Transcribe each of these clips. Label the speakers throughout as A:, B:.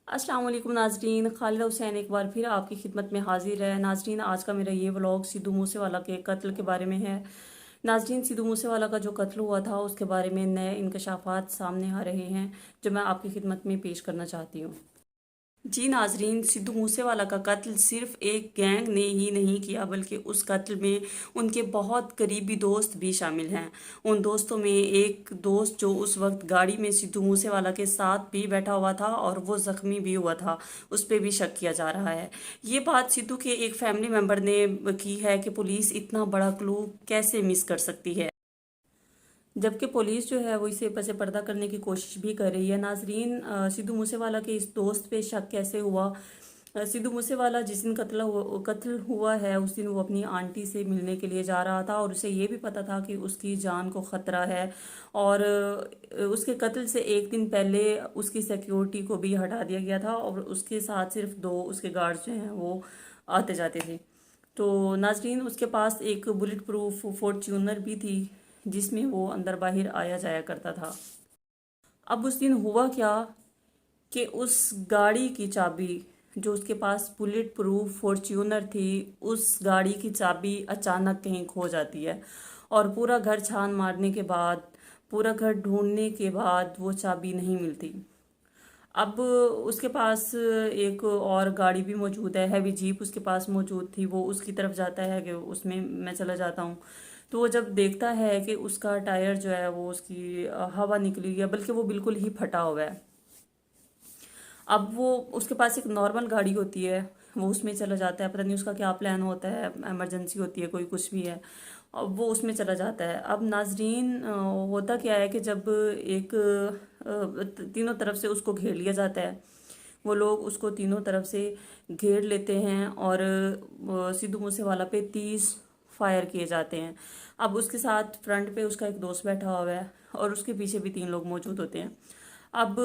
A: अस्सलाम वालेकुम नाजरीन, खालिदा हुसैन एक बार फिर आपकी खिदमत में हाजिर है। नाजरीन, आज का मेरा ये व्लॉग सिद्धू मूसेवाला के कत्ल के बारे में है। नाजरीन, सिद्धू मूसेवाला का जो कत्ल हुआ था उसके बारे में नए इंकशाफात सामने आ रहे हैं जो मैं आपकी खिदमत में पेश करना चाहती हूँ। जी नाजरीन, सिद्धू मूसेवाला का कत्ल सिर्फ एक गैंग ने ही नहीं किया बल्कि उस कत्ल में उनके बहुत करीबी दोस्त भी शामिल हैं। उन दोस्तों में एक दोस्त जो उस वक्त गाड़ी में सिद्धू मूसेवाला के साथ भी बैठा हुआ था और वो ज़ख्मी भी हुआ था, उस पर भी शक किया जा रहा है। ये बात सिद्धू के एक फैमिली मेंबर ने की है कि पुलिस इतना बड़ा क्लू कैसे मिस कर सकती है, जबकि पुलिस जो है वो इसे पसे पर्दा करने की कोशिश भी कर रही है। नाजरीन, सिद्धू मूसेवाला के इस दोस्त पे शक कैसे हुआ? सिद्धू मूसेवाला जिस दिन कत्ल हुआ है उस दिन वो अपनी आंटी से मिलने के लिए जा रहा था और उसे ये भी पता था कि उसकी जान को ख़तरा है। और उसके कत्ल से एक दिन पहले उसकी सिक्योरिटी को भी हटा दिया गया था और उसके साथ सिर्फ दो उसके गार्ड्स जो हैं वो आते जाते थे। तो नाजरीन, उसके पास एक बुलेट प्रूफ फॉर्च्यूनर भी थी जिसमें वो अंदर बाहर आया जाया करता था। अब उस दिन हुआ क्या कि उस गाड़ी की चाबी, जो उसके पास बुलेट प्रूफ फॉर्च्यूनर थी, उस गाड़ी की चाबी अचानक कहीं खो जाती है और पूरा घर छान मारने के बाद, पूरा घर ढूंढने के बाद वो चाबी नहीं मिलती। अब उसके पास एक और गाड़ी भी मौजूद है, हैवी जीप उसके पास मौजूद थी। वो उसकी तरफ जाता है कि उसमें मैं चला जाता हूँ। तो वो जब देखता है कि उसका टायर जो है वो उसकी हवा निकली हुई है, बल्कि वो बिल्कुल ही फटा हुआ है। अब वो उसके पास एक नॉर्मल गाड़ी होती है, वो उसमें चला जाता है। पता नहीं उसका क्या प्लान होता है, इमरजेंसी होती है कोई, कुछ भी है। अब वो उसमें चला जाता है। अब नाजरीन, होता क्या है कि जब एक तीनों तरफ से उसको घेर लिया जाता है, वो लोग उसको तीनों तरफ से घेर लेते हैं और सिद्धू मूसेवाला पे 30 फायर किए जाते हैं। अब उसके साथ फ्रंट पे उसका एक दोस्त बैठा हुआ है और उसके पीछे भी 3 लोग मौजूद होते हैं। अब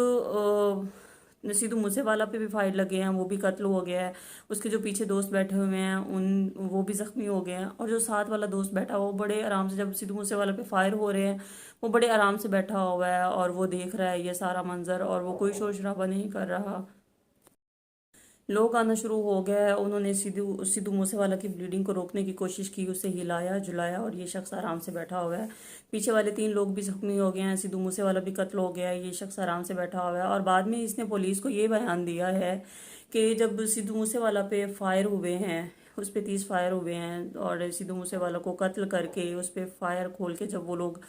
A: सिद्धू मूसेवाला पे भी फायर लगे हैं, वो भी कत्ल हो गया है। उसके जो पीछे दोस्त बैठे हुए हैं उन वो भी जख्मी हो गए हैं और जो साथ वाला दोस्त बैठा हुआ वो बड़े आराम से, जब सिद्धू मूसेवाला पे फायर हो रहे हैं, वो बड़े आराम से बैठा हुआ है और वो देख रहा है ये सारा मंजर और वो कोई शोर शराबा नहीं कर रहा। लोग आना शुरू हो गए हैं। उन्होंने सिद्धू सिद्धू मूसेवाला की ब्लीडिंग को रोकने की कोशिश की, उसे हिलाया जुलाया और ये शख्स आराम से बैठा हुआ है। पीछे वाले 3 लोग भी जख्मी हो गए हैं, सिद्धू मूसेवाला भी कत्ल हो गया है, ये शख्स आराम से बैठा हुआ है। और बाद में इसने पुलिस को ये बयान दिया है कि जब सिद्धू मूसेवाला पे फायर हुए हैं, उस पे 30 फायर हुए हैं और सिद्धू मूसेवाला को कत्ल करके उस पे फायर खोल के जब वो लोग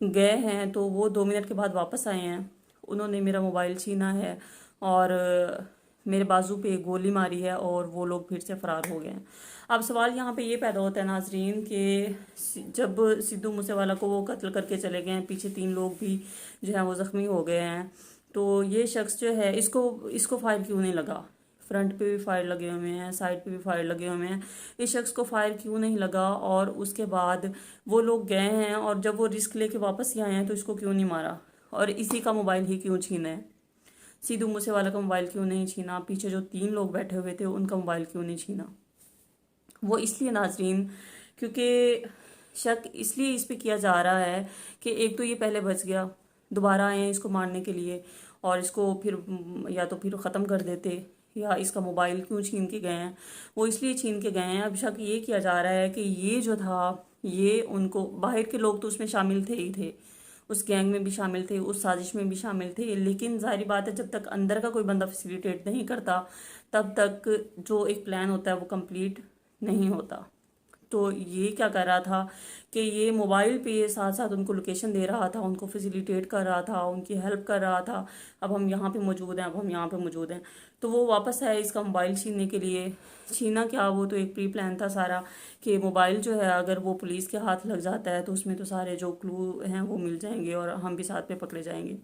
A: गए हैं तो वो 2 मिनट के बाद वापस आए हैं। उन्होंने मेरा मोबाइल छीना है और मेरे बाजू पे गोली मारी है और वो लोग फिर से फरार हो गए हैं। अब सवाल यहाँ पे ये पैदा होता है नाजरीन कि जब सिद्धू मूसेवाला को वो कत्ल करके चले गए हैं, पीछे 3 लोग भी जो है वो ज़ख्मी हो गए हैं, तो ये शख्स जो है इसको इसको फायर क्यों नहीं लगा? फ्रंट पे भी फायर लगे हुए हैं, साइड पे भी फायर लगे हुए हैं, इस शख्स को फायर क्यों नहीं लगा? और उसके बाद वो लोग गए हैं और जब वो रिस्क लेके वापस ही आए हैं तो इसको क्यों नहीं मारा और इसी का मोबाइल ही क्यों छीना है? सिद्धू मूसेवाला का मोबाइल क्यों नहीं छीना? पीछे जो 3 लोग बैठे हुए थे उनका मोबाइल क्यों नहीं छीना? वो इसलिए नाजरीन, क्योंकि शक इसलिए इस पे किया जा रहा है कि एक तो ये पहले बच गया, दोबारा आए हैं इसको मारने के लिए और इसको फिर या तो फिर ख़त्म कर देते, या इसका मोबाइल क्यों छीन के गए हैं? वो इसलिए छीन के गए हैं। अब शक ये किया जा रहा है कि ये जो था, ये उनको, बाहर के लोग तो उसमें शामिल थे ही थे, उस गैंग में भी शामिल थे, उस साजिश में भी शामिल थे, लेकिन जाहिर बात है जब तक अंदर का कोई बंदा फैसिलिटेट नहीं करता तब तक जो एक प्लान होता है वो कंप्लीट नहीं होता। तो ये क्या कर रहा था कि ये मोबाइल पे साथ साथ उनको लोकेशन दे रहा था, उनको फैसिलिटेट कर रहा था, उनकी हेल्प कर रहा था। अब हम यहाँ पे मौजूद हैं, अब हम यहाँ पे मौजूद हैं। तो वो वापस आया इसका मोबाइल छीनने के लिए। छीना क्या, वो तो एक प्री प्लान था सारा कि मोबाइल जो है अगर वो पुलिस के हाथ लग जाता है तो उसमें तो सारे जो क्लू हैं वो मिल जाएंगे और हम भी साथ में पकड़े जाएंगे।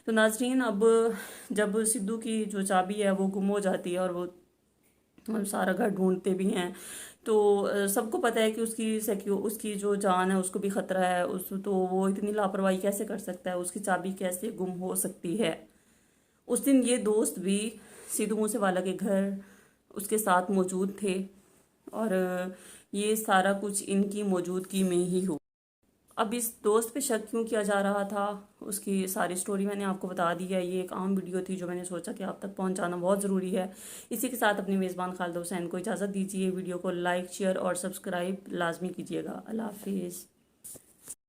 A: तो नाजरीन, अब जब सिद्धू की जो चाबी है वो गुम हो जाती है और वो हम सारा घर ढूंढते भी हैं, तो सबको पता है कि उसकी जो जान है उसको भी खतरा है। उस तो वो इतनी लापरवाही कैसे कर सकता है, उसकी चाबी कैसे गुम हो सकती है? उस दिन ये दोस्त भी सिद्धू मूसेवाला के घर उसके साथ मौजूद थे और ये सारा कुछ इनकी मौजूदगी में ही हुआ। اب اس دوست پہ شک کیوں کیا جا رہا تھا، اس کی ساری سٹوری میں نے آپ کو بتا دی ہے۔ یہ ایک عام ویڈیو تھی جو میں نے سوچا کہ آپ تک پہنچانا بہت ضروری ہے۔ اسی کے ساتھ اپنی میزبان خالدہ حسین کو اجازت دیجیے۔ ویڈیو کو لائک، شیئر اور سبسکرائب لازمی کیجیے گا۔ اللہ حافظ۔